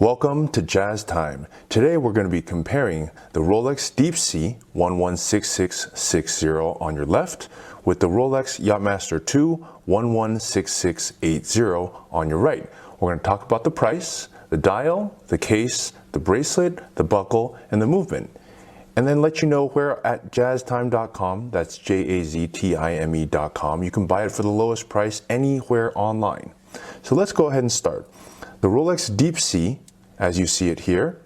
Welcome to Jazz Time. Today we're going to be comparing the Rolex Deepsea 116660 on your left with the Rolex Yacht-Master II 116680 on your right. We're going to talk about the price, the dial, the case, the bracelet, the buckle, and the movement. And then let you know where at jazztime.com, that's JAZTIME.com, you can buy it for the lowest price anywhere online. So let's go ahead and start. The Rolex Deepsea, as you see it here,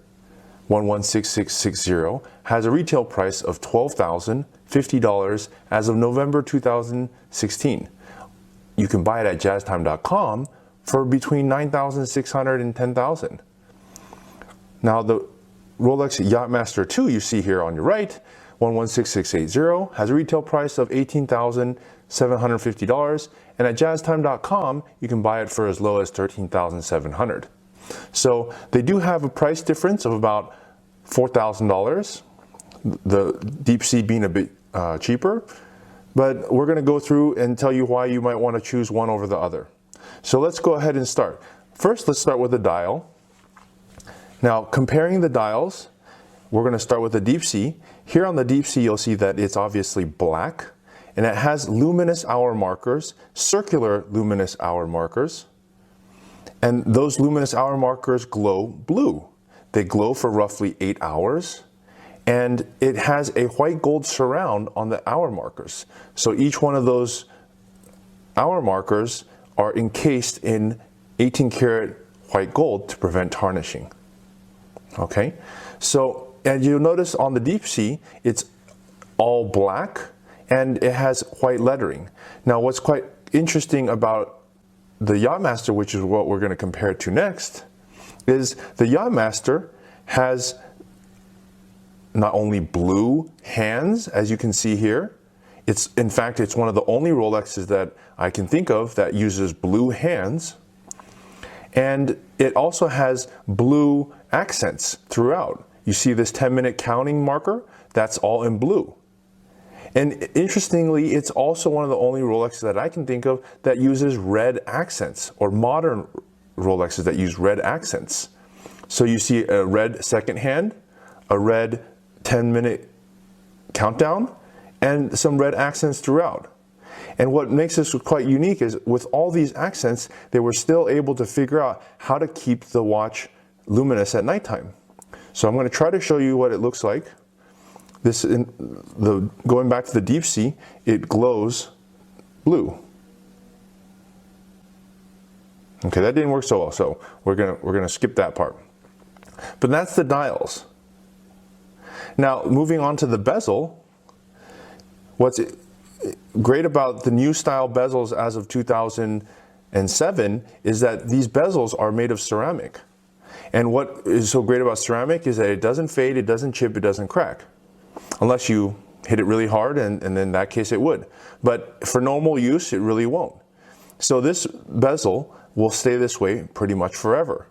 116660, has a retail price of $12,050 as of November 2016. You can buy it at jazztime.com for between $9,600 and $10,000. Now the Rolex Yacht-Master II you see here on your right, 116680, has a retail price of $18,750, and at jazztime.com you can buy it for as low as $13,700. So they do have a price difference of about $4,000, the Deepsea being a bit cheaper, but we're going to go through and tell you why you might want to choose one over the other. So let's go ahead and start. First, let's start with the dial. Now, comparing the dials, we're going to start with the Deepsea. Here on the Deepsea, you'll see that it's obviously black, and it has luminous hour markers, circular luminous hour markers, and those luminous hour markers glow blue. They glow for roughly 8 hours, and it has a white gold surround on the hour markers. So each one of those hour markers are encased in 18 karat white gold to prevent tarnishing. Okay, so and you'll notice on the Deepsea, it's all black and it has white lettering. Now what's quite interesting about the Yacht-Master, which is what we're going to compare it to next, is the Yacht-Master has not only blue hands, as you can see here. In fact, it's one of the only Rolexes that I can think of that uses blue hands. And it also has blue accents throughout. You see this 10-minute counting marker? That's all in blue. And interestingly, it's also one of the only Rolexes that I can think of that uses red accents, or modern Rolexes that use red accents. So you see a red second hand, a red 10-minute countdown, and some red accents throughout. And what makes this quite unique is with all these accents, they were still able to figure out how to keep the watch luminous at nighttime. So I'm going to try to show you what it looks like. Going back to the Deepsea, it glows blue. Okay, that didn't work so well, so we're gonna skip that part. But that's the dials. Now, moving on to the bezel, what's great about the new style bezels as of 2007 is that these bezels are made of ceramic. And what is so great about ceramic is that it doesn't fade, it doesn't chip, it doesn't crack. Unless you hit it really hard, and in that case it would. But for normal use, it really won't. So this bezel will stay this way pretty much forever.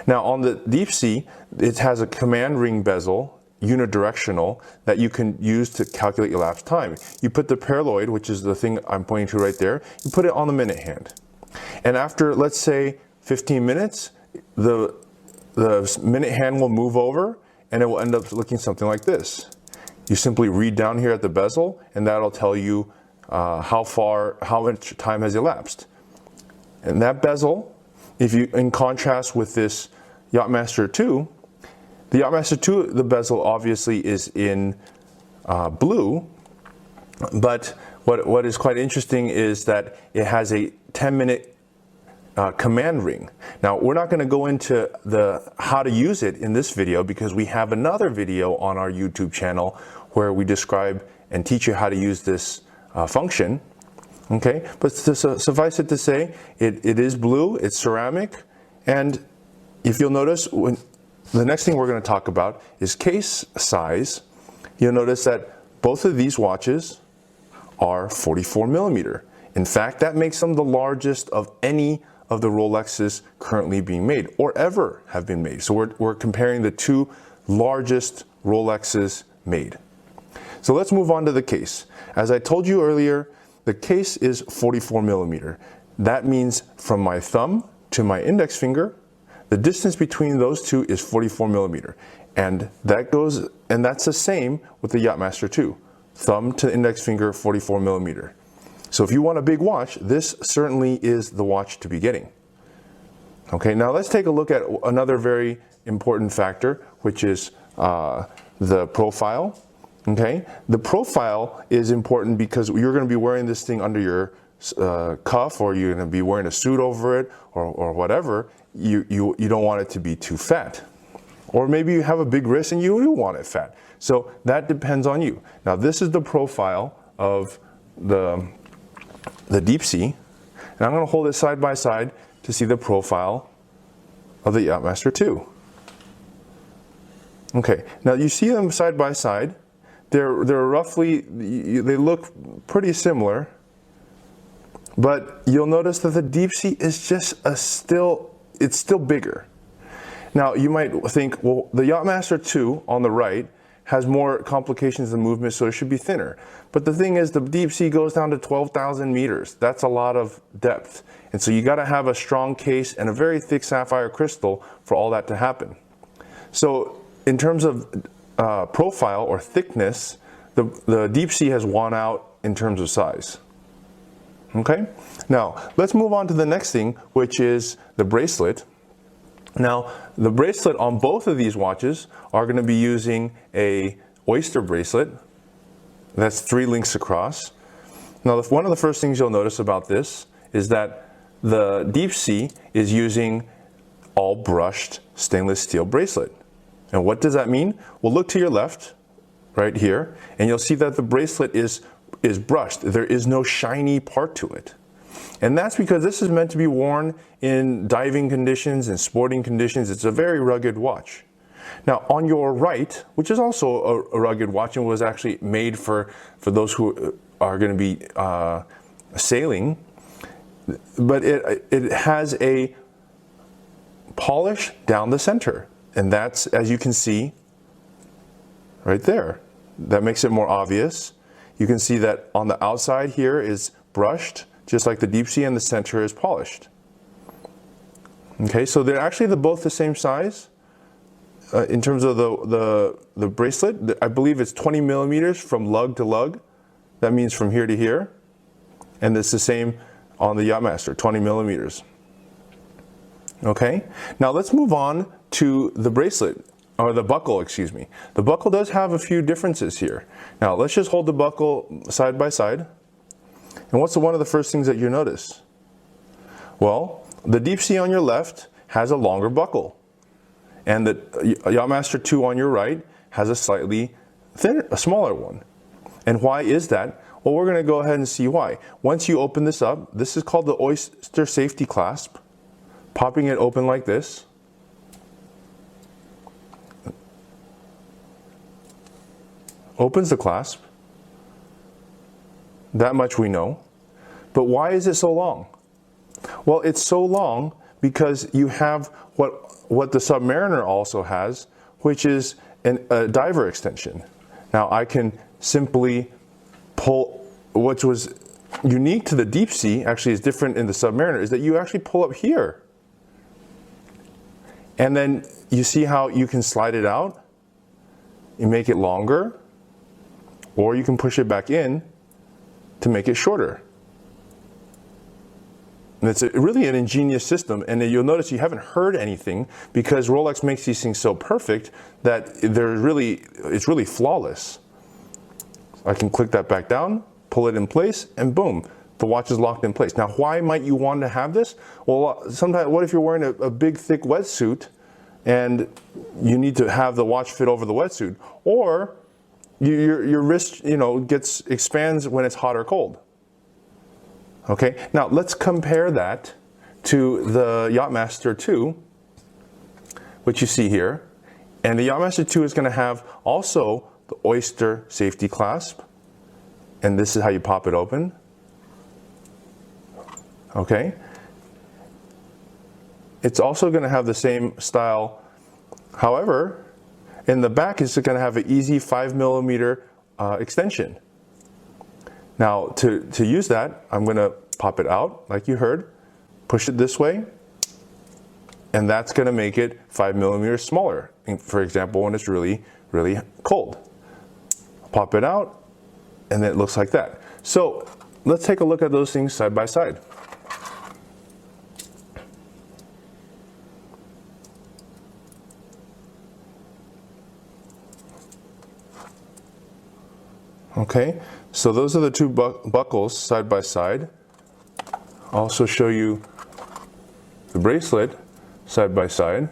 Now on the Deepsea, it has a command ring bezel, unidirectional, that you can use to calculate elapsed time. You put the paraloid, which is the thing I'm pointing to right there, you put it on the minute hand. And after, let's say, 15 minutes, the minute hand will move over and it will end up looking something like this. You simply read down here at the bezel and that'll tell you how much time has elapsed. And that bezel, in contrast with this Yacht-Master II, the Yacht-Master II, the bezel obviously is in blue, but what is quite interesting is that it has a 10-minute command ring. Now, we're not going to go into how to use it in this video because we have another video on our YouTube channel where we describe and teach you how to use this function. Okay, but suffice it to say, it is blue, it's ceramic, and if you'll notice, the next thing we're going to talk about is case size. You'll notice that both of these watches are 44 millimeter. In fact, that makes them the largest of any of the Rolexes currently being made or ever have been made. So we're comparing the two largest Rolexes made. So let's move on to the case. As I told you earlier, the case is 44 millimeter. That means from my thumb to my index finger, The distance between those two is 44 millimeter. And that's the same with the Yacht-Master II. Thumb to index finger, 44 millimeter. So if you want a big watch, this certainly is the watch to be getting. Okay, now let's take a look at another very important factor, which is the profile. Okay, the profile is important because you're going to be wearing this thing under your cuff, or you're going to be wearing a suit over it, or whatever. You don't want it to be too fat. Or maybe you have a big wrist and you do want it fat. So that depends on you. Now this is the profile of the Deepsea, and I'm going to hold it side by side to see the profile of the Yacht-Master II. Okay, now you see them side by side. They're roughly, they look pretty similar, but you'll notice that the Deepsea is just it's still bigger. Now you might think, well, the Yacht-Master II on the right has more complications in movement, so it should be thinner. But the thing is, the Deepsea goes down to 12,000 meters. That's a lot of depth. And so you gotta have a strong case and a very thick sapphire crystal for all that to happen. So in terms of profile or thickness, the Deepsea has won out in terms of size. Okay, now let's move on to the next thing, which is the bracelet. Now the bracelet on both of these watches are going to be using a oyster bracelet. That's 3 links across. Now one of the first things you'll notice about this is that the Deepsea is using all brushed stainless steel bracelet. And what does that mean? Well, look to your left, right here, and you'll see that the bracelet is brushed. There is no shiny part to it. And that's because this is meant to be worn in diving conditions and sporting conditions. It's a very rugged watch. Now on your right, which is also a rugged watch and was actually made for those who are going to be sailing, but it has a polish down the center. And that's, as you can see, right there. That makes it more obvious. You can see that on the outside here is brushed, just like the Deepsea, and the center is polished. Okay, so they're actually both the same size. In terms of the bracelet, I believe it's 20 millimeters from lug to lug. That means from here to here. And it's the same on the Yacht-Master, 20 millimeters. Okay, now let's move on to the bracelet, or the buckle, excuse me. The buckle does have a few differences here. Now let's just hold the buckle side by side. And what's one of the first things that you notice? Well, the Deepsea on your left has a longer buckle, and the Yacht-Master II on your right has a slightly thinner, a smaller one. And why is that? Well, we're going to go ahead and see why. Once you open this up, this is called the oyster safety clasp. Popping it open like this. Opens the clasp. That much we know. But why is it so long? Well, it's so long because you have what the Submariner also has, which is a diver extension. Now I can simply pull, which was unique to the Deepsea, actually is different in the Submariner, is that you actually pull up here. And then you see how you can slide it out, you make it longer, or you can push it back in to make it shorter. And it's really an ingenious system, and you'll notice you haven't heard anything because Rolex makes these things so perfect that it's really flawless. I can click that back down, pull it in place, and boom, the watch is locked in place. Now, why might you want to have this? Well, sometimes, what if you're wearing a big, thick wetsuit and you need to have the watch fit over the wetsuit? Or your wrist, expands when it's hot or cold. Okay, now let's compare that to the Yacht-Master II, which you see here. And the Yacht-Master II is going to have also the oyster safety clasp. And this is how you pop it open. Okay. It's also going to have the same style. However, in the back it's going to have an easy 5 millimeter extension. Now to use that, I'm going to pop it out like you heard, push it this way, And that's going to make it 5 millimeters smaller, for example, when it's really, really cold. Pop it out, and then it looks like that. So let's take a look at those things side by side. Okay, so those are the two buckles side by side. I'll also show you the bracelet side by side.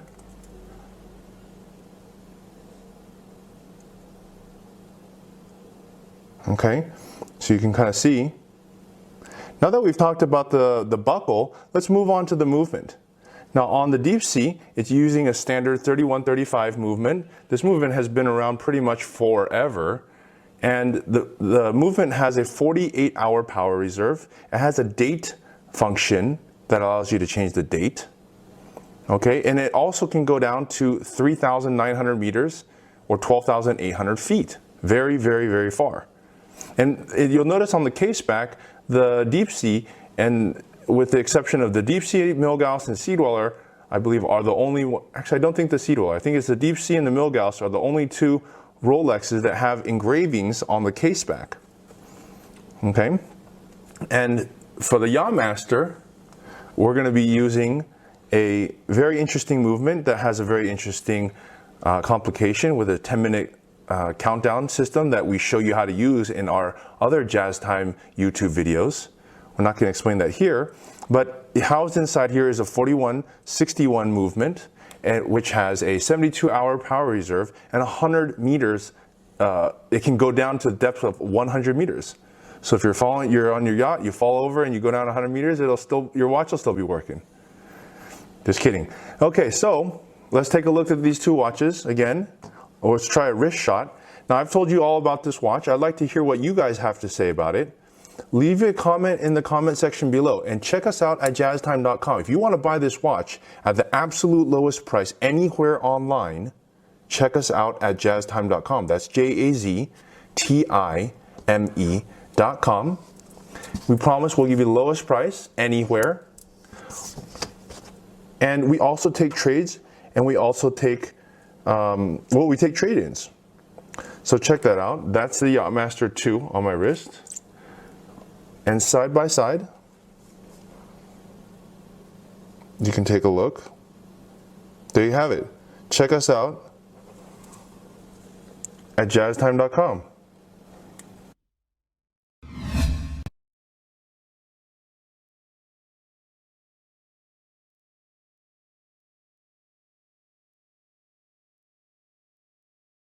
Okay, so you can kind of see. Now that we've talked about the buckle, let's move on to the movement. Now on the Deepsea, it's using a standard 31-35 movement. This movement has been around pretty much forever. And the movement has a 48-hour power reserve. It has a date function that allows you to change the date. Okay, and it also can go down to 3,900 meters or 12,800 feet. Very, very, very far. And you'll notice on the case back, the Deepsea, and with the exception of the Deepsea, Milgauss, and Sea Dweller, I believe are the only, actually I don't think the Sea Dweller, I think it's the Deepsea and the Milgauss are the only two Rolexes that have engravings on the case back. Okay, and for the Yacht-Master, we're going to be using a very interesting movement that has a very interesting complication with a 10-minute countdown system that we show you how to use in our other Jazz Time YouTube videos. We're not going to explain that here, but housed inside here is a 41-61 movement, which has a 72-hour power reserve and 100 meters. It can go down to the depth of 100 meters. So if you're on your yacht, you fall over and you go down 100 meters, your watch will still be working. Just kidding. Okay, so let's take a look at these two watches again. Let's try a wrist shot. Now I've told you all about this watch. I'd like to hear what you guys have to say about it. Leave a comment in the comment section below and check us out at jazztime.com. If you want to buy this watch at the absolute lowest price anywhere online, check us out at jazztime.com. That's JAZTIME.com. We promise we'll give you the lowest price anywhere. And we also take trades, and we also take, we take trade-ins. So check that out. That's the Yacht-Master II on my wrist. And side by side, you can take a look. There you have it. Check us out at jazztime.com.